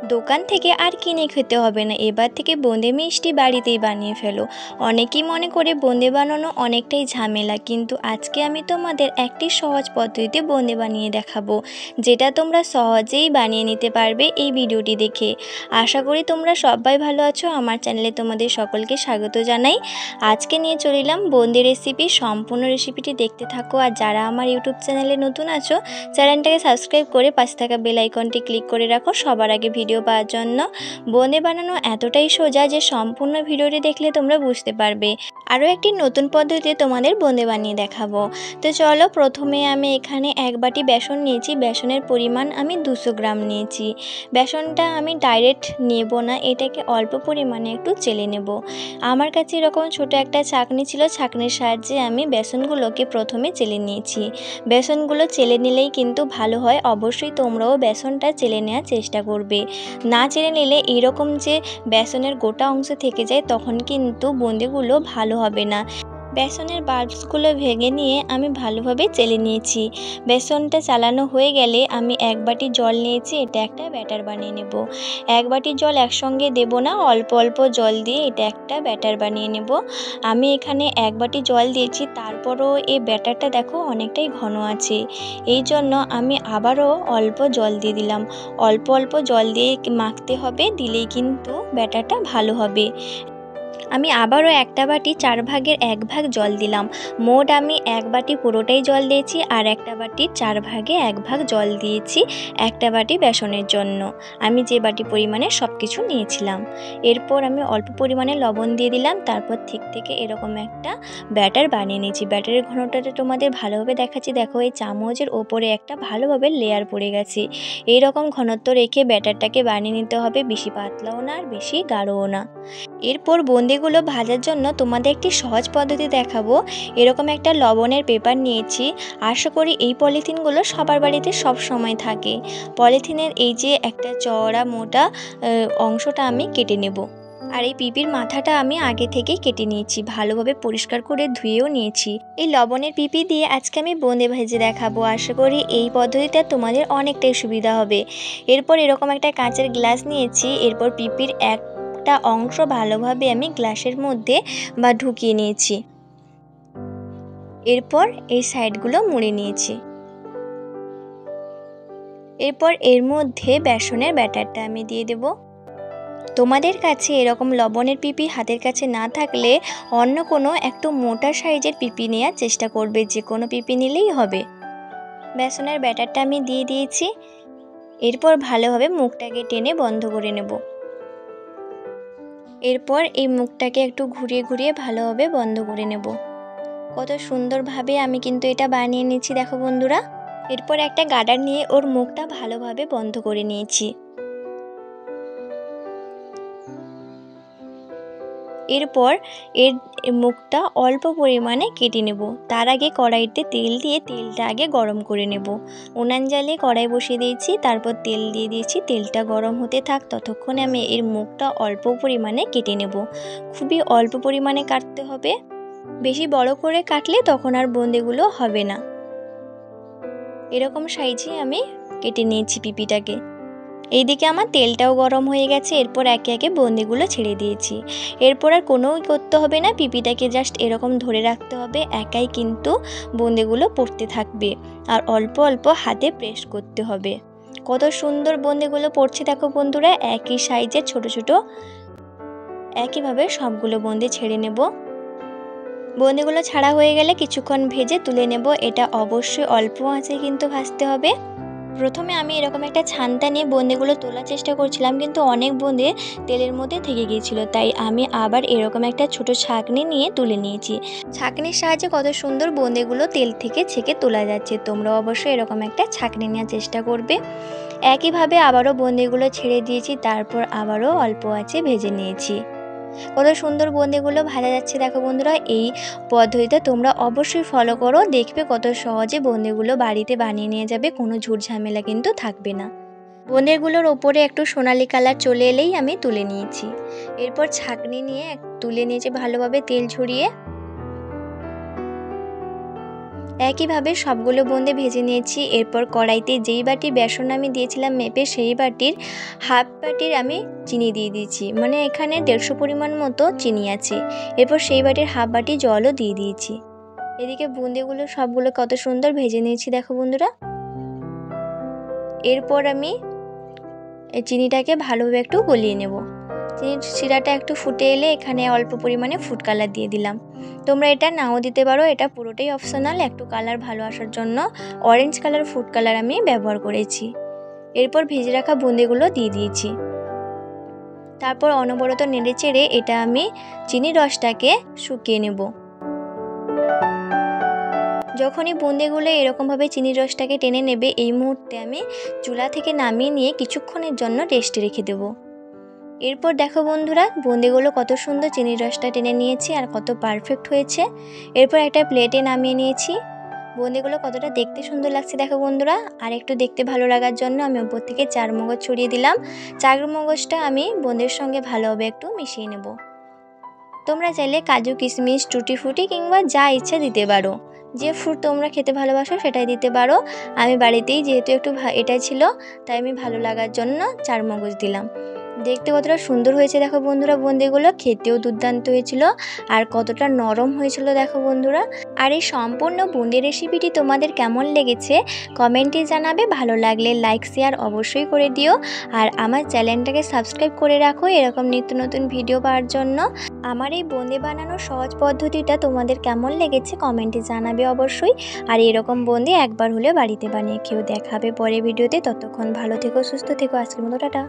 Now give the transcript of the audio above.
দোকান থেকে আর কিনে খেতে হবে না, এবার থেকে বোঁদে মিষ্টি বাড়িতেই বানিয়ে ফেলো। অনেকেই মনে করে বোঁদে বানানো অনেকটাই ঝামেলা, কিন্তু আজকে আমি তোমাদের একটি সহজ পদ্ধতিতে বোঁদে বানিয়ে দেখাবো, যেটা তোমরা সহজেই বানিয়ে নিতে পারবে এই ভিডিওটি দেখে। আশা করি তোমরা সবাই ভালো আছো। আমার চ্যানেলে তোমাদের সকলকে স্বাগত জানাই। আজকে নিয়ে চলে এলাম বোঁদে রেসিপি। সম্পূর্ণ রেসিপিটি দেখতে থাকো। আর যারা আমার ইউটিউব চ্যানেলে নতুন আছো, চ্যানেলটাকে সাবস্ক্রাইব করে পাশে থাকা বেল আইকনটি ক্লিক করে রাখো সবার আগে ভিডিও পাওয়ার জন্য। বোঁদে বানানো এতটাই সোজা যে সম্পূর্ণ ভিডিওটি দেখলে তোমরা বুঝতে পারবে। আরও একটি নতুন পদ্ধতিতে তোমাদের বোঁদে বানিয়ে দেখাবো। তো চলো, প্রথমে আমি এখানে 1 বাটি বেসন নিয়েছি। বেসনের পরিমাণ আমি 200 গ্রাম নিয়েছি। বেসনটা আমি ডাইরেক্ট নেব না, এটাকে অল্প পরিমাণে একটু চেলে নেব। আমার কাছে এরকম ছোট একটা ছাঁকনি ছিল, ছাঁকনির সাহায্যে আমি বেসনগুলোকে প্রথমে চেলে নিয়েছি। বেসনগুলো চেলে নিলেই কিন্তু ভালো হয়। অবশ্যই তোমরাও বেসনটা চেলে নেওয়ার চেষ্টা করবে। না চেলে নিলে এরকম যে বেসনের গোটা অংশ থেকে যায়, তখন কিন্তু বোঁদেগুলো ভালো হবে না। বেসনের বাল্বসগুলো ভেঙে নিয়ে আমি ভালোভাবে চেলে নিয়েছি। বেসনটা চালানো হয়ে গেলে আমি 1 বাটি জল নিয়েছি, এটা একটা ব্যাটার বানিয়ে নেব। 1 বাটি জল একসঙ্গে দেব না, অল্প অল্প জল দিয়ে এটা একটা ব্যাটার বানিয়ে নেব। আমি এখানে 1 বাটি জল দিয়েছি, তারপরও এই ব্যাটারটা দেখো অনেকটাই ঘন আছে। এই জন্য আমি আবারও অল্প জল দিয়ে দিলাম। অল্প অল্প জল দিয়ে মাখতে হবে, দিলেই কিন্তু ব্যাটারটা ভালো হবে। আমি আবারও একটা বাটি 4 ভাগের 1 ভাগ জল দিলাম। মোট আমি 1 বাটি পুরোটাই জল দিয়েছি, আর একটা বাটির 4 ভাগে 1 ভাগ জল দিয়েছি একটা বাটি বেসনের জন্য। আমি যে বাটি পরিমাণে সব কিছু নিয়েছিলাম। এরপর আমি অল্প পরিমাণে লবণ দিয়ে দিলাম। তারপর থেকে এরকম একটা ব্যাটার বানিয়ে নিয়েছি। ব্যাটারের ঘনত্বটা তোমাদের ভালোভাবে দেখাচ্ছি। দেখো, এই চামচের ওপরে একটা ভালোভাবে লেয়ার পড়ে গেছে। এই রকম ঘনত্ব রেখে ব্যাটারটাকে বানিয়ে নিতে হবে, বেশি পাতলাও না আর বেশি গাঢ়ও না। এরপর বোঁদেগুলো ভাজার জন্য তোমাদের একটি সহজ পদ্ধতি দেখাবো। এরকম একটা লবণের পেপার নিয়েছি। আশা করি এই পলিথিনগুলো সবার বাড়িতে সব সময় থাকে। পলিথিনের এই যে একটা চওড়া মোটা অংশটা আমি কেটে নেব। আর এই পিপির মাথাটা আমি আগে থেকেই কেটে নিয়েছি, ভালোভাবে পরিষ্কার করে ধুয়েও নিয়েছি। এই লবণের পিপি দিয়ে আজকে আমি বোঁদে ভেজে দেখাবো। আশা করি এই পদ্ধতিতে তোমাদের অনেকটাই সুবিধা হবে। এরপর এরকম একটা কাঁচের গ্লাস নিয়েছি। এরপর পিপির একটা অংশ ভালোভাবে আমি গ্লাসের মধ্যে ঢুকিয়ে নিয়েছি। এরপর এই সাইডগুলো মুড়ে নিয়েছি। এরপর এর মধ্যে বেসনের ব্যাটারটা আমি দিয়ে দেব। তোমাদের কাছে এরকম লবণের পিপি হাতের কাছে না থাকলে অন্য কোনো একটু মোটা সাইজের পিপি নেওয়ার চেষ্টা করবে, যে কোনো পিপি নিলেই হবে। বেসনের ব্যাটারটা আমি দিয়ে দিয়েছি। এরপর ভালোভাবে মুখটাকে টেনে বন্ধ করে নেব। এরপর এই মুখটাকে একটু ঘুরিয়ে ঘুরিয়ে ভালোভাবে বন্ধ করে নেব। কত সুন্দরভাবে আমি কিন্তু এটা বানিয়ে নিয়েছি, দেখো বন্ধুরা। এরপর একটা গার্ডার নিয়ে ওর মুখটা ভালোভাবে বন্ধ করে নিয়েছি। এরপর এর মুখটা অল্প পরিমাণে কেটে নেব। তার আগে কড়াইতে তেল দিয়ে তেলটা আগে গরম করে নেব। উনান জ্বালিয়ে কড়াই বসিয়ে দিয়েছি, তারপর তেল দিয়ে দিয়েছি। তেলটা গরম হতে থাক, ততক্ষণে আমি এর মুখটা অল্প পরিমাণে কেটে নেব। খুবই অল্প পরিমাণে কাটতে হবে, বেশি বড় করে কাটলে তখন আর বোঁদেগুলো হবে না। এরকম সাইজে আমি কেটে নিয়েছি পিপিটাকে। এইদিকে আমার তেলটাও গরম হয়ে গেছে। এরপর একে একে বোঁদেগুলো ছেড়ে দিয়েছি। এরপর আর কোনোই করতে হবে না, পিপিটাকে জাস্ট এরকম ধরে রাখতে হবে, একাই কিন্তু বোঁদেগুলো পড়তে থাকবে। আর অল্প অল্প হাতে প্রেস করতে হবে। কত সুন্দর বোঁদেগুলো পড়ছে দেখো বন্ধুরা, একই সাইজের ছোট ছোট। একইভাবে সবগুলো বোঁদে ছেড়ে নেব। বোঁদেগুলো ছাড়া হয়ে গেলে কিছুক্ষণ ভেজে তুলে নেব। এটা অবশ্যই অল্প আঁচে কিন্তু ভাজতে হবে। প্রথমে আমি এরকম একটা ছান্তা নিয়ে বোঁদেগুলো তোলার চেষ্টা করছিলাম, কিন্তু অনেক বোঁদে তেলের মধ্যে থেকে গিয়েছিল, তাই আমি আবার এরকম একটা ছোট ছাঁকনি নিয়ে তুলে নিয়েছি। ছাঁকনির সাহায্যে কত সুন্দর বোঁদেগুলো তেল থেকে ছেঁকে তোলা যাচ্ছে। তোমরা অবশ্যই এরকম একটা ছাঁকনি নেওয়ার চেষ্টা করবে। একইভাবে আবারও বোঁদেগুলো ছেড়ে দিয়েছি, তারপর আবারও অল্প আঁচে ভেজে নিয়েছি। কত সুন্দর বোঁদেগুলো ভাজা যাচ্ছে দেখো বন্ধুরা। এই পদ্ধতিতে তোমরা অবশ্যই ফলো করো, দেখবে কত সহজে বোঁদেগুলো বাড়িতে বানিয়ে নিয়ে যাবে, কোনো ঝুট ঝামেলা কিন্তু থাকবে না। বোঁদেগুলোর ওপরে একটু সোনালি কালার চলে এলেই আমি তুলে নিয়েছি। এরপর ছাঁকনি নিয়ে তুলে নিয়েছি ভালোভাবে তেল ঝরিয়ে। একইভাবে সবগুলো বোঁদে ভেজে নিয়েছি। এরপর কড়াইতে যেই বাটি বেসন আমি দিয়েছিলাম মেপে সেই বাটির হাফ বাটির আমি চিনি দিয়ে দিয়েছি, মানে এখানে 150 পরিমাণ মতো চিনি আছে। এরপর সেই বাটির হাফ বাটি জলও দিয়ে দিয়েছি। এদিকে বুঁদিগুলো সবগুলো কত সুন্দর ভেজে নিয়েছি দেখো বন্ধুরা। এরপর আমি এই চিনিটাকে ভালোভাবে একটু গলিয়ে নেব। চিনির শিরাটা একটু ফুটে এলে এখানে অল্প পরিমাণে ফুড কালার দিয়ে দিলাম। তোমরা এটা নাও দিতে পারো, এটা পুরোটাই অপশনাল। একটু কালার ভালো আসার জন্য অরেঞ্জ কালার ফুড কালার আমি ব্যবহার করেছি। এরপর ভেজে রাখা বুঁদিগুলো দিয়ে দিয়েছি। তারপর অনবরত নেড়ে চেড়ে এটা আমি চিনির রসটাকে শুকিয়ে নেব। যখনই বুঁদিগুলো এরকমভাবে চিনির রসটাকে টেনে নেবে এই মুহূর্তে আমি চুলা থেকে নামিয়ে নিয়ে কিছুক্ষণের জন্য রেস্টে রেখে দেব। এরপর দেখো বন্ধুরা বুঁদিগুলো কত সুন্দর চিনির রসটা টেনে নিয়েছি আর কত পারফেক্ট হয়েছে। এরপর একটা প্লেটে নামিয়ে নিয়েছি। বুঁদিগুলো কতটা দেখতে সুন্দর লাগছে দেখো বন্ধুরা। আর একটু দেখতে ভালো লাগার জন্য আমি উপর থেকে চারমগজ ছড়িয়ে দিলাম। চারমগজটা আমি বুঁদির সঙ্গে ভালোভাবে একটু মিশিয়ে নেব। তোমরা চাইলে কাজু কিশমিশ টুটি ফুটি কিংবা যা ইচ্ছা দিতে পারো, যে ফ্রুট তোমরা খেতে ভালোবাসো সেটাই দিতে পারো। আমি বাড়িতেই যেহেতু একটু এটাই ছিল তাই আমি ভালো লাগার জন্য চারমগজ দিলাম। দেখতে কতটা সুন্দর হয়েছে দেখো বন্ধুরা বুঁদিগুলো, খেতেও দুর্দান্ত হয়েছিল আর কতটা নরম হয়েছিল দেখো বন্ধুরা। আর এই সম্পূর্ণ বুঁদি রেসিপিটি তোমাদের কেমন লেগেছে কমেন্টে জানাবে। ভালো লাগলে লাইক শেয়ার অবশ্যই করে দিও আর আমার চ্যানেলটাকে সাবস্ক্রাইব করে রাখো এরকম নিত্য নতুন ভিডিও পাওয়ার জন্য। আমার এই বুঁদি বানানোর সহজ পদ্ধতিটা তোমাদের কেমন লেগেছে কমেন্টে জানাবে অবশ্যই। আর এরকম বুঁদি একবার হলে বাড়িতে বানিয়ে খেয়েও দেখাবে পরের ভিডিওতে। ততক্ষণ ভালো থেকো সুস্থ থেকো, আজকের মতো টাটা।